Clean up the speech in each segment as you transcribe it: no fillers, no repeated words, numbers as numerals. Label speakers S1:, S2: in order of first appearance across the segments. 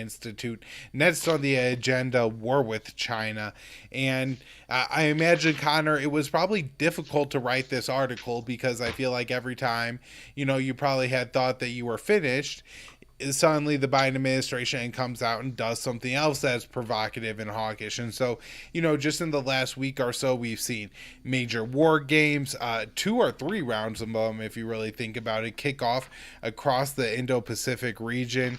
S1: Institute. Next on the agenda, war with China. And I imagine, Connor, it was probably difficult to write this article because I feel like every time, you probably had thought that you were finished, suddenly the Biden administration comes out and does something else that's provocative and hawkish. And so, just in the last week or so, we've seen major war games, 2 or 3 rounds of them, if you really think about it, kick off across the Indo-Pacific region.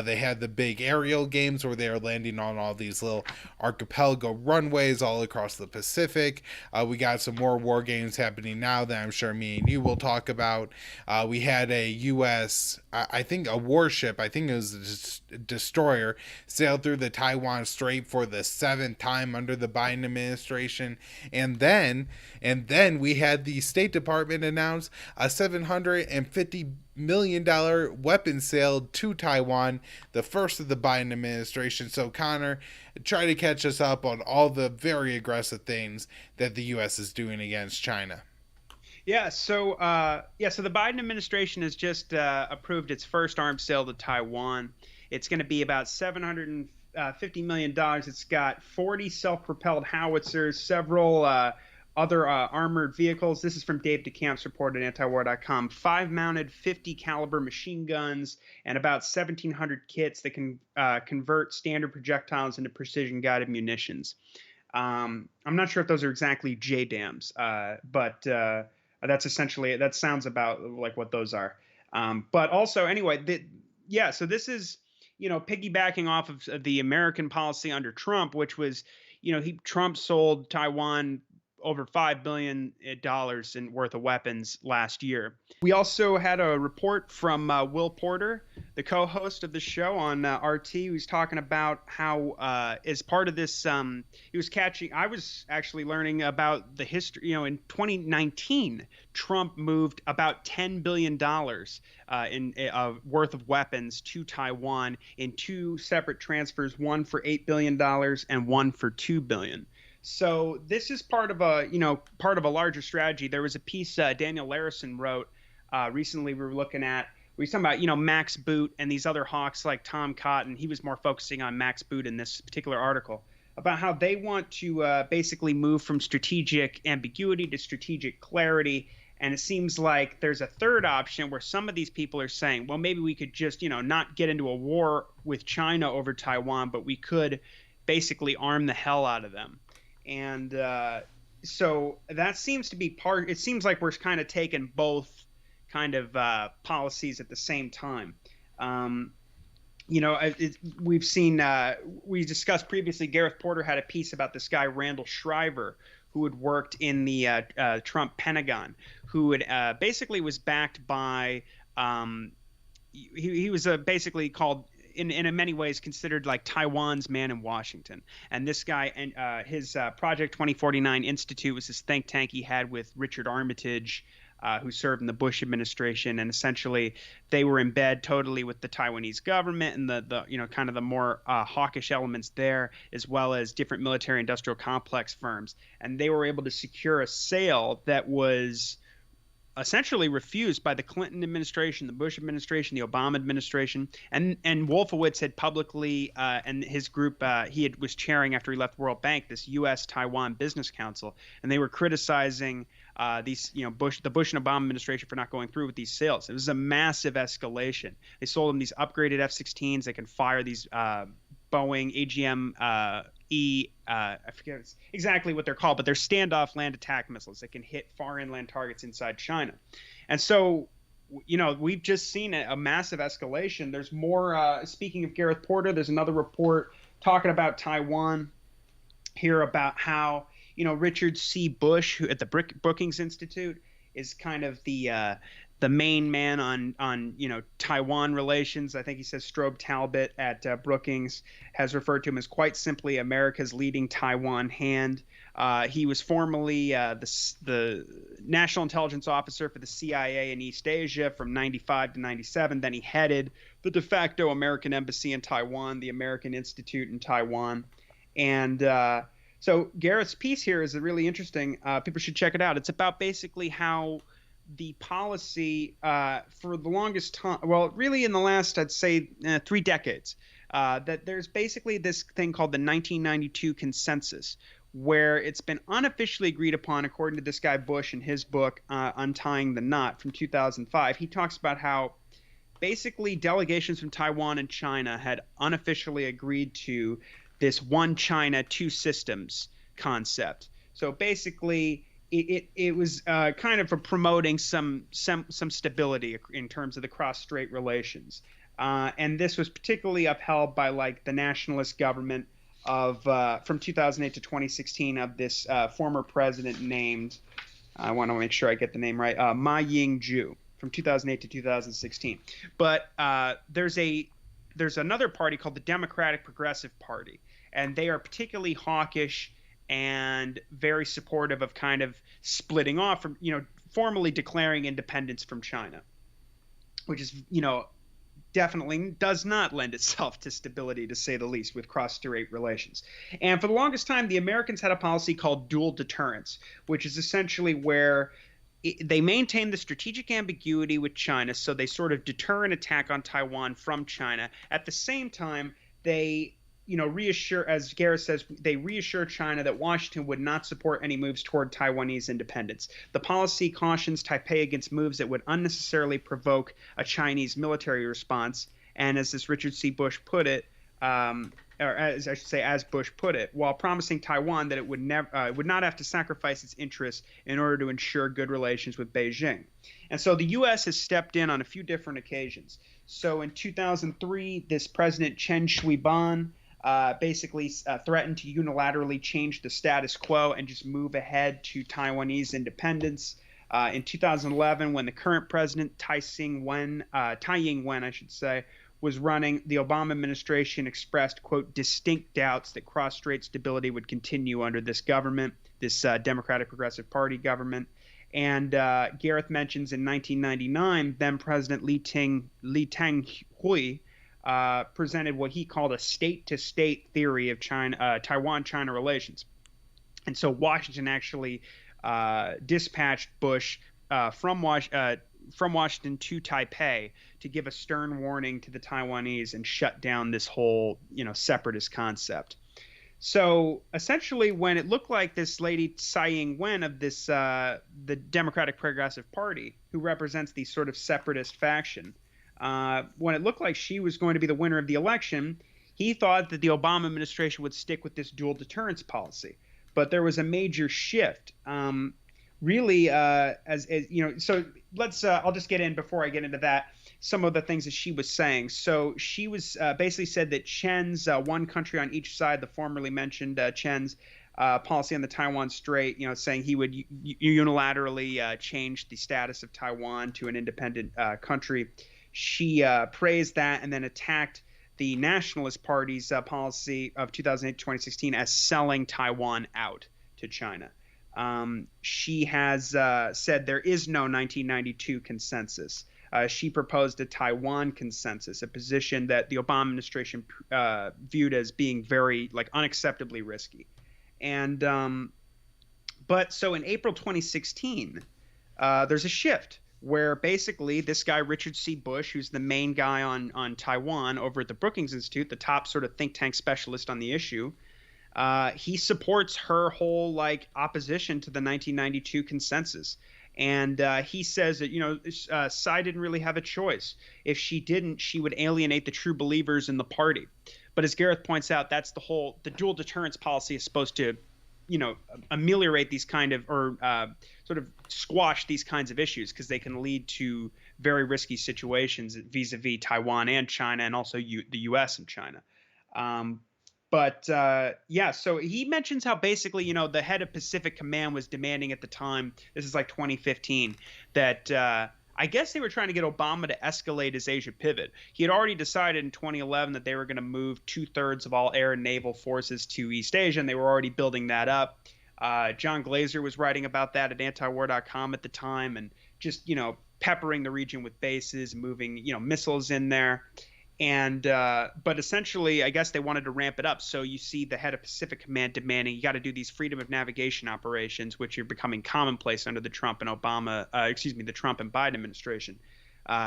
S1: They had the big aerial games where they are landing on all these little archipelago runways all across the Pacific. We got some more war games happening now that I'm sure me and you will talk about. We had a U.S., I think a warship, I think it was a destroyer, sailed through the Taiwan Strait for the 7th time under the Biden administration. And then we had the State Department announce a $750 million weapon sale to Taiwan, the first of the Biden administration. So, Connor, try to catch us up on all the very aggressive things that the U.S. is doing against China.
S2: So the Biden administration has just approved its first arms sale to Taiwan. It's going to be about $750 million. It's got 40 self-propelled howitzers, several other armored vehicles. This is from Dave DeCamp's report at antiwar.com. 5 mounted 50 caliber machine guns and about 1,700 kits that can convert standard projectiles into precision guided munitions. I'm not sure if those are exactly JDAMs, but that's essentially, that sounds about like what those are. But also, anyway, so this is, piggybacking off of the American policy under Trump, which was, Trump sold Taiwan over $5 billion in worth of weapons last year. We also had a report from Will Porter, the co-host of the show on RT, who's talking about how, as part of this, I was actually learning about the history. In 2019, Trump moved about $10 billion in worth of weapons to Taiwan in 2 separate transfers, one for $8 billion and one for $2 billion. So this is part of a larger strategy. There was a piece Daniel Larison wrote recently. We were talking about, Max Boot and these other hawks like Tom Cotton. He was more focusing on Max Boot in this particular article about how they want to basically move from strategic ambiguity to strategic clarity. And it seems like there's a third option where some of these people are saying, well, maybe we could just, not get into a war with China over Taiwan, but we could basically arm the hell out of them. And so that seems to be it seems like we're kind of taking both kind of policies at the same time. We've seen, we discussed previously, Gareth Porter had a piece about this guy, Randall Shriver, who had worked in the Trump Pentagon, who had basically was backed by, he was basically called, in many ways considered like Taiwan's man in Washington. And this guy and his Project 2049 Institute was this think tank he had with Richard Armitage, who served in the Bush administration. And essentially they were in bed totally with the Taiwanese government and the kind of the more hawkish elements there, as well as different military industrial complex firms. And they were able to secure a sale that was essentially refused by the Clinton administration, the Bush administration, the Obama administration, and Wolfowitz had publicly, and his group, was chairing after he left World Bank, this U.S. Taiwan Business Council, and they were criticizing the Bush and Obama administration for not going through with these sales. It was a massive escalation. They sold them these upgraded F-16s. They can fire these Boeing AGM I forget exactly what they're called, but they're standoff land attack missiles that can hit far inland targets inside China. And so, we've just seen a massive escalation. There's more, speaking of Gareth Porter, there's another report talking about Taiwan here about how, Richard C. Bush, who at the Brookings Institute is kind of the main man on Taiwan relations. I think he says Strobe Talbot at Brookings has referred to him as quite simply America's leading Taiwan hand. He was formerly the National Intelligence Officer for the CIA in East Asia from 95 to 97. Then he headed the de facto American Embassy in Taiwan, the American Institute in Taiwan. And so Garrett's piece here is really interesting. People should check it out. It's about basically how the policy for the longest time, well, really in the last, I'd say 3 decades, that there's basically this thing called the 1992 consensus, where it's been unofficially agreed upon, according to this guy Bush in his book, Untying the Knot from 2005. He talks about how basically delegations from Taiwan and China had unofficially agreed to this one China, two systems concept. So basically, it was kind of for promoting some stability in terms of the cross-strait relations. And this was particularly upheld by like the nationalist government of from 2008 to 2016 of this former president named, I want to make sure I get the name right, Ma Ying-jeou from 2008 to 2016. But there's another party called the Democratic Progressive Party, and they are particularly hawkish and very supportive of kind of splitting off from, formally declaring independence from China, which is, definitely does not lend itself to stability, to say the least, with cross-strait relations. And for the longest time, the Americans had a policy called dual deterrence, which is essentially where they maintain the strategic ambiguity with China, so they sort of deter an attack on Taiwan from China. At the same time, they reassure, as Gareth says, they reassure China that Washington would not support any moves toward Taiwanese independence. The policy cautions Taipei against moves that would unnecessarily provoke a Chinese military response. And as this Richard C. Bush put it, or as I should say, as Bush put it, while promising Taiwan that it would not have to sacrifice its interests in order to ensure good relations with Beijing. And so the U.S. has stepped in on a few different occasions. So in 2003, this President Chen Shui-bian basically threatened to unilaterally change the status quo and just move ahead to Taiwanese independence. In 2011, when the current president, Tsai Ing-wen, I should say, was running, the Obama administration expressed, quote, distinct doubts that cross-strait stability would continue under this government, this Democratic Progressive Party government. And Gareth mentions in 1999, then President Lee Teng-hui presented what he called a state-to-state theory of Taiwan-China relations. And so Washington actually dispatched Bush from Washington to Taipei to give a stern warning to the Taiwanese and shut down this whole, separatist concept. So essentially, when it looked like this lady Tsai Ing-wen of this the Democratic Progressive Party, who represents the sort of separatist faction, when it looked like she was going to be the winner of the election, he thought that the Obama administration would stick with this dual deterrence policy. But there was a major shift. Really, as so let's. I'll just get in before I get into that. Some of the things that she was saying. So she was basically said that Chen's one country on each side, the formerly mentioned Chen's policy on the Taiwan Strait, saying he would unilaterally change the status of Taiwan to an independent country. She praised that and then attacked the Nationalist Party's policy of 2008-2016 as selling Taiwan out to China. She has said there is no 1992 consensus. She proposed a Taiwan consensus, a position that the Obama administration viewed as being very unacceptably risky. And but so in April 2016, there's a shift where basically this guy Richard C. Bush, who's the main guy on Taiwan over at the Brookings Institute, the top sort of think tank specialist on the issue, he supports her whole opposition to the 1992 consensus. And he says that, Tsai didn't really have a choice. If she didn't, she would alienate the true believers in the party. But as Gareth points out, that's the dual deterrence policy is supposed to, ameliorate these kind of, or sort of squash these kinds of issues, because they can lead to very risky situations vis-a-vis Taiwan and China, and also the U.S. and China. So he mentions how basically, the head of Pacific Command was demanding at the time, this is 2015, that I guess they were trying to get Obama to escalate his Asia pivot. He had already decided in 2011 that they were going to move 2/3 of all air and naval forces to East Asia, and they were already building that up. John Glazer was writing about that at antiwar.com at the time, and just, peppering the region with bases, and moving, missiles in there. And but essentially, I guess they wanted to ramp it up. So you see the head of Pacific Command demanding you got to do these freedom of navigation operations, which are becoming commonplace under the Trump and Biden administration.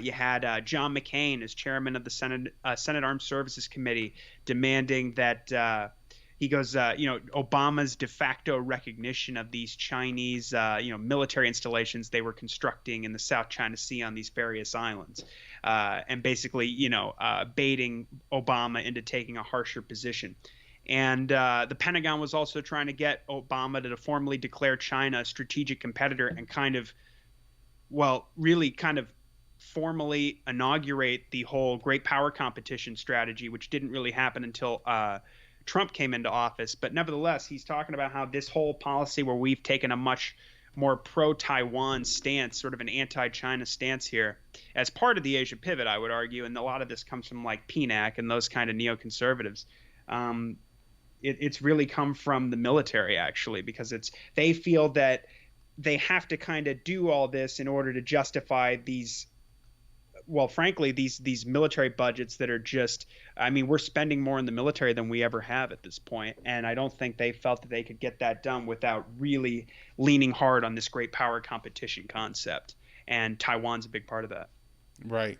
S2: You had John McCain as chairman of the Senate Armed Services Committee demanding that he goes, Obama's de facto recognition of these Chinese, military installations they were constructing in the South China Sea on these various islands, and basically, baiting Obama into taking a harsher position. And the Pentagon was also trying to get Obama to formally declare China a strategic competitor and really formally inaugurate the whole great power competition strategy, which didn't really happen until Trump came into office. But nevertheless, he's talking about how this whole policy where we've taken a much more pro-Taiwan stance, sort of an anti-China stance here, as part of the Asia pivot, I would argue, and a lot of this comes from like PNAC and those kind of neoconservatives. It's really come from the military, actually, because they feel that they have to kind of do all this in order to justify these military budgets that are just, we're spending more in the military than we ever have at this point. And I don't think they felt that they could get that done without really leaning hard on this great power competition concept. And Taiwan's a big part of that.
S1: Right.